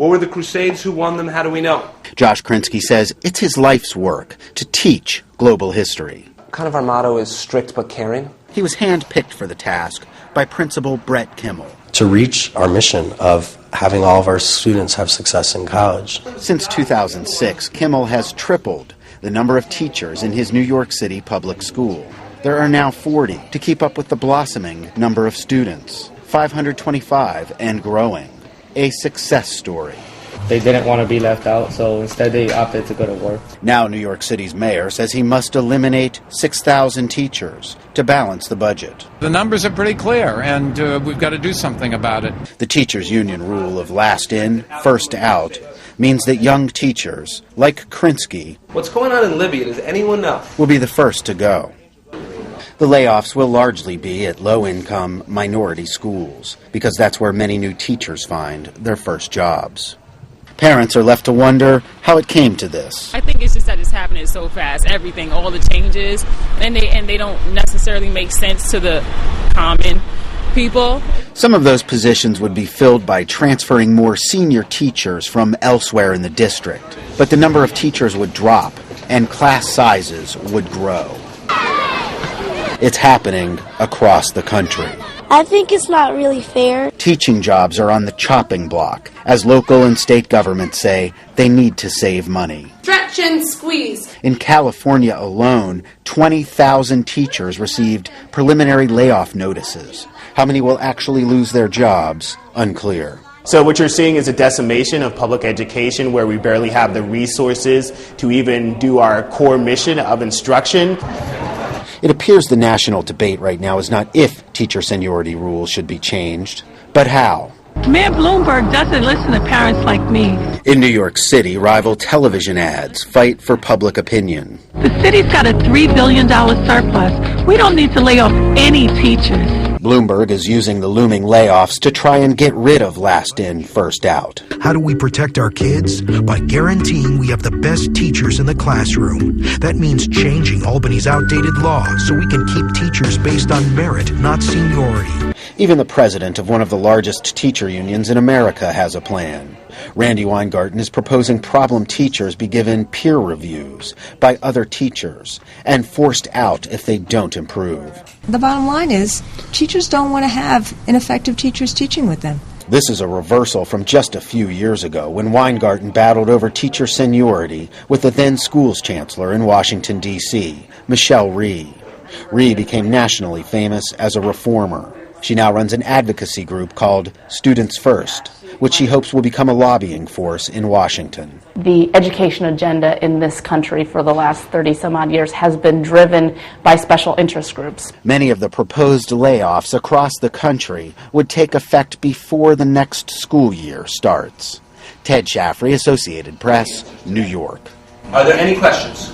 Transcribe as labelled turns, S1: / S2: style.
S1: What were the Crusades? Who won them? How do we know?
S2: Josh Krinsky says it's his life's work to teach global history.
S1: Kind of our motto is strict but caring.
S2: He was handpicked for the task by Principal Brett Kimmel.
S3: To reach our mission of having all of our students have success in college.
S2: Since 2006, Kimmel has tripled the number of teachers in his New York City public school. There are now 40 to keep up with the blossoming number of students, 525 and growing. A success story.
S4: They didn't want to be left out, so instead they opted to go to work.
S2: Now New York City's mayor says he must eliminate 6,000 teachers to balance the budget.
S5: The numbers are pretty clear, and we've got to do something about it.
S2: The teachers' union rule of last in, first out means that young teachers, like Krinsky,
S1: What's going on in Libya? Does anyone know?
S2: will be the first to go. The layoffs will largely be at low-income minority schools, because that's where many new teachers find their first jobs. Parents are left to wonder how it came to this.
S6: I think it's just that it's happening so fast. Everything, all the changes, and they don't necessarily make sense to the common people.
S2: Some of those positions would be filled by transferring more senior teachers from elsewhere in the district. But the number of teachers would drop, and class sizes would grow. It's happening across the country.
S7: I think it's not really fair.
S2: Teaching jobs are on the chopping block, as local and state governments say they need to save money.
S8: Stretch and squeeze.
S2: In California alone, 20,000 teachers received preliminary layoff notices. How many will actually lose their jobs? Unclear.
S9: So what you're seeing is a decimation of public education where we barely have the resources to even do our core mission of instruction.
S2: It appears the national debate right now is not if teacher seniority rules should be changed, but how.
S10: Mayor Bloomberg doesn't listen to parents like me.
S2: In New York City, rival television ads fight for public opinion.
S10: The city's got a $3 billion surplus. We don't need to lay off any teachers.
S2: Bloomberg is using the looming layoffs to try and get rid of last in, first out.
S11: How do we protect our kids? By guaranteeing we have the best teachers in the classroom. That means changing Albany's outdated law so we can keep teachers based on merit, not seniority.
S2: Even the president of one of the largest teacher unions in America has a plan. Randy Weingarten is proposing problem teachers be given peer reviews by other teachers and forced out if they don't improve.
S12: The bottom line is, teachers don't want to have ineffective teachers teaching with them.
S2: This is a reversal from just a few years ago when Weingarten battled over teacher seniority with the then schools chancellor in Washington, D.C., Michelle Rhee. Rhee became nationally famous as a reformer. She now runs an advocacy group called Students First, which she hopes will become a lobbying force in Washington.
S13: The education agenda in this country for the last 30-some-odd years has been driven by special interest groups.
S2: Many of the proposed layoffs across the country would take effect before the next school year starts. Ted Shaffrey, Associated Press, New York.
S1: Are there any questions?